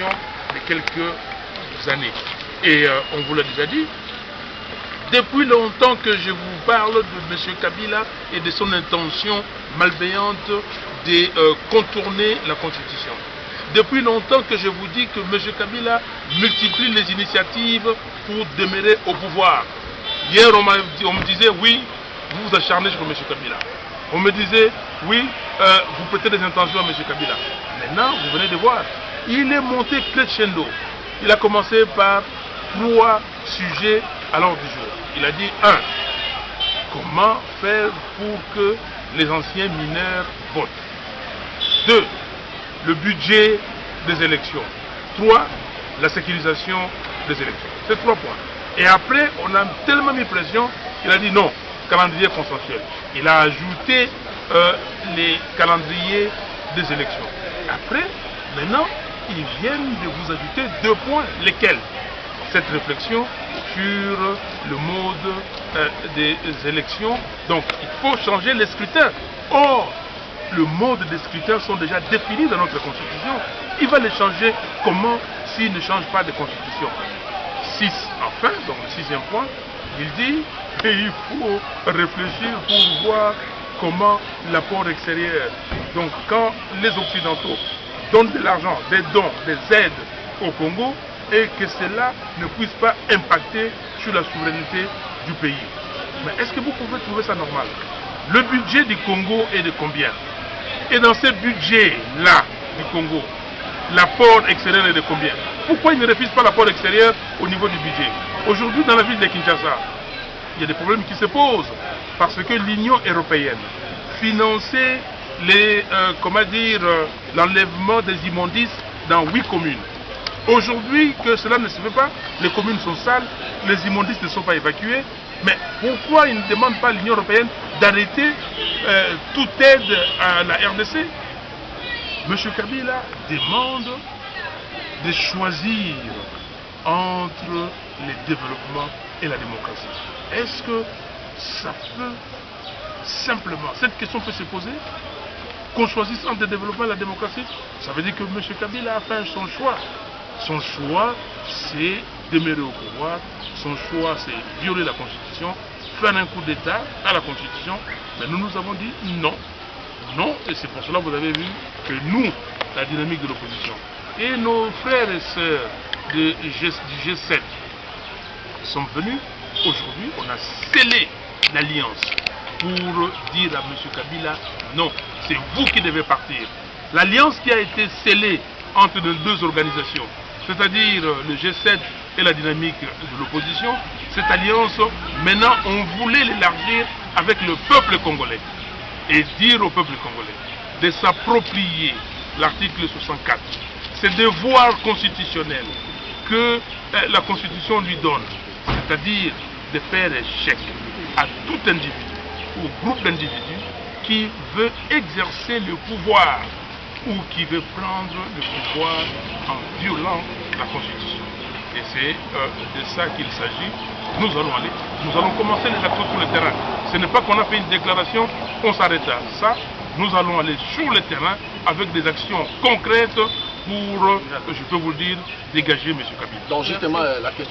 constitution de quelques années. Et on vous l'a déjà dit, depuis longtemps que je vous parle de M. Kabila et de son intention malveillante de contourner la constitution. Depuis longtemps que je vous dis que M. Kabila multiplie les initiatives pour demeurer au pouvoir. Hier, on me disait, oui, vous vous acharnez sur M. Kabila. On me disait, oui, vous prêtez des intentions à M. Kabila. Maintenant, vous venez de voir, il est monté crescendo. Il a commencé par 3 sujets à l'ordre du jour. Il a dit 1. Comment faire pour que les anciens mineurs votent? 2. Le budget des élections. 3. La sécurisation des élections. C'est 3 points. Et après, on a tellement mis pression, il a dit non, calendrier consensuel. Il a ajouté les calendriers des élections. Après, maintenant, ils viennent de vous ajouter 2 points, lesquels? Cette réflexion sur le mode des élections. Donc, il faut changer les scrutins. Or, le mode des scrutins sont déjà définis dans notre constitution. Il va les changer comment s'il ne change pas de constitution? 6, enfin, donc le 6e point, il dit qu'il faut réfléchir pour voir comment l'apport extérieur. Donc, quand les Occidentaux donnent de l'argent, des dons, des aides au Congo, et que cela ne puisse pas impacter sur la souveraineté du pays. Mais est-ce que vous pouvez trouver ça normal? Le budget du Congo est de combien? Et dans ce budget-là du Congo, l'apport extérieur est de combien? Pourquoi ils ne refusent pas l'apport extérieur au niveau du budget? Aujourd'hui, dans la ville de Kinshasa, il y a des problèmes qui se posent parce que l'Union européenne finançait l'enlèvement des immondices dans 8 communes. Aujourd'hui, que cela ne se fait pas, les communes sont sales, les immondices ne sont pas évacués. Mais pourquoi ils ne demandent pas à l'Union européenne d'arrêter toute aide à la RDC? M. Kabila demande de choisir entre le développement et la démocratie. Est-ce que ça peut simplement, cette question peut se poser? Qu'on choisisse entre le développement et la démocratie? Ça veut dire que M. Kabila a fait son choix. Son choix, c'est demeurer au pouvoir. Son choix, c'est violer la Constitution, faire un coup d'État à la Constitution. Mais nous avons dit non. Non, et c'est pour cela que vous avez vu que nous, la dynamique de l'opposition, et nos frères et sœurs du G7 sont venus. Aujourd'hui, on a scellé l'alliance pour dire à M. Kabila, non, c'est vous qui devez partir. L'alliance qui a été scellée entre les 2 organisations, c'est-à-dire le G7 et la dynamique de l'opposition, cette alliance, maintenant, on voulait l'élargir avec le peuple congolais et dire au peuple congolais de s'approprier l'article 64, ces devoirs constitutionnels que la Constitution lui donne, c'est-à-dire de faire échec à tout individu ou groupe d'individus qui veut exercer le pouvoir ou qui veut prendre le pouvoir en violant la Constitution. Et c'est de ça qu'il s'agit. Nous allons commencer les actions sur le terrain. Ce n'est pas qu'on a fait une déclaration, on s'arrête à ça. Nous allons aller sur le terrain avec des actions concrètes pour, je peux vous le dire, dégager M. Kabila. Donc justement, la question